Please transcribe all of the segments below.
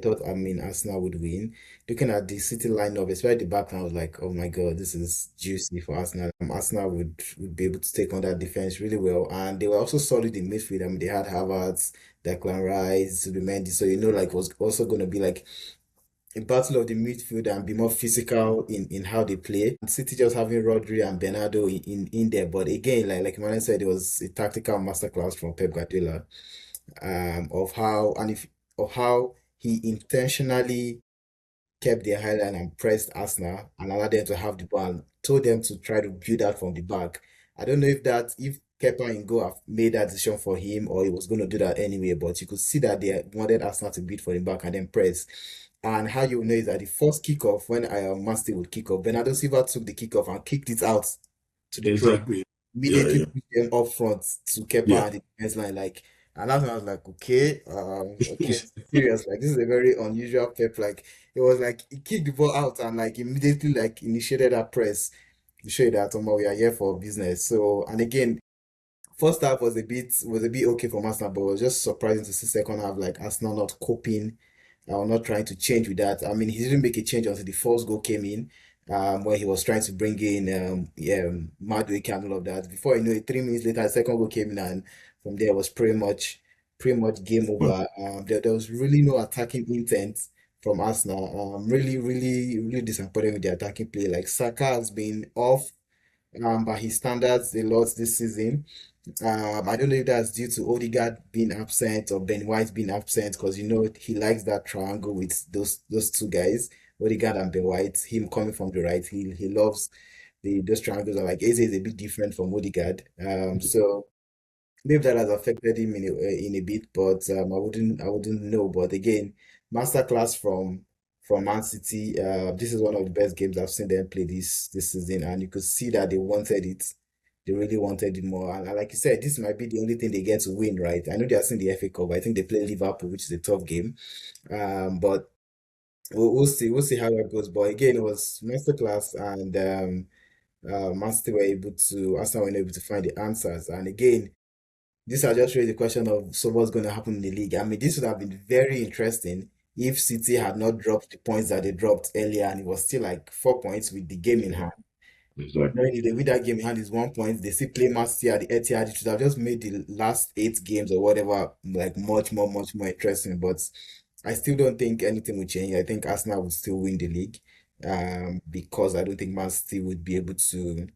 thought, I mean, Arsenal would win. Looking at the City lineup, especially the back, I was like, oh my God, this is juicy for Arsenal. Arsenal would be able to take on that defense really well. And they were also solid in midfield. I mean, they had Havertz, Declan Rice, Zubimendi. So, like, it was also going to be like a battle of the midfield and be more physical in how they play. And City just having Rodri and Bernardo in there. But again, like Emmanuel said, it was a tactical masterclass from Pep Guardiola of how and if of how he intentionally kept their high line and pressed Arsenal and allowed them to have the ball and told them to try to build out from the back. I don't know if Kepa and Go have made that decision for him or he was going to do that anyway, but you could see that they wanted Arsenal to beat for the back and then press. And how you know is that the first kickoff, when Man City would kick off, Bernardo Silva took the kickoff and kicked it out to the cross, Exactly. Yeah, immediately yeah, put them up front to yeah. Kepa and the defense line. Like, and that's when I was like, okay, serious. Like, this is a very unusual Pep. Like, it was like he kicked the ball out and like immediately like initiated that press to show you that we are here for business. So, and again, first half was a bit okay for Arsenal, but it was just surprising to see second half like Arsenal not coping or not trying to change with that. I mean, he didn't make a change until the first goal came in, where he was trying to bring in Madueke and all of that. Before you know it, 3 minutes later, the second goal came in, and from there was pretty much game over. There was really no attacking intent from Arsenal. Really, really, really disappointed with the attacking play. Like Saka has been off by his standards a lot this season. I don't know if that's due to Odegaard being absent or Ben White being absent because he likes that triangle with those two guys, Odegaard and Ben White. Him coming from the right, he loves those triangles. Are like Eze is a bit different from Odegaard. So maybe that has affected him in a bit, but I wouldn't know. But again, masterclass from Man City. This is one of the best games I've seen them play this season, and you could see that they wanted it. They really wanted it more. And like you said, this might be the only thing they get to win, right? I know they are still in the FA Cup. I think they play Liverpool, which is a tough game. But we'll see. We'll see how that goes. But again, it was masterclass, and Man City were able to, Arsenal were able to find the answers. And again, this has just raised the question of so what's going to happen in the league. I mean, this would have been very interesting if City had not dropped the points that they dropped earlier, and it was still like 4 points with the game in hand. Exactly. Knowing if they win that game in hand is 1 point, they still play Man City at the Etihad. It should have just made the last 8 games or whatever like much more interesting. But I still don't think anything will change. I think Arsenal will still win the league, because I don't think Man City would be able to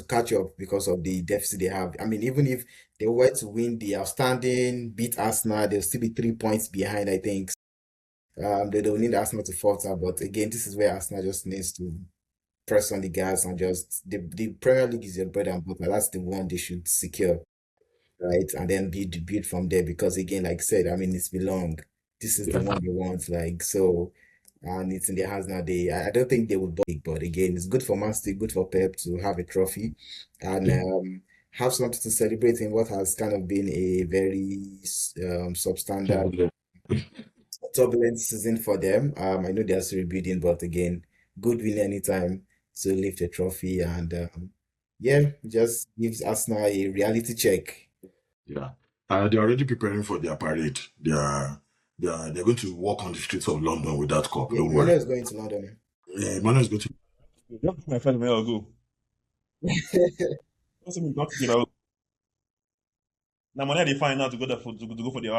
catch up because of the deficit they have. I mean, even if they were to win the outstanding, beat Arsenal, they'll still be 3 points behind, I think. They don't need Arsenal to falter, but again, this is where Arsenal just needs to press on the gas and just the Premier League is your bread and butter. That's the one they should secure, right? And then build from there because again, like I said, I mean, it's belong. This is the Yeah. one they want, like so, and it's in their hands now. I don't think they would big, but again, it's good for Man City, good for Pep to have a trophy and Yeah. have something to celebrate in what has kind of been a very substandard, Turbulent. turbulent season for them. I know they're still rebuilding, but again, good win anytime to lift a trophy and yeah, just gives Arsenal a reality check. Yeah. They're already preparing for their parade. They're going to walk on the streets of London with that cup. Yeah, Don't worry. Emmanuel is going to London. Manu is going to. Yeah, my friend, may I go? Also, me got to get out. Now, money they find out to go there for to go for the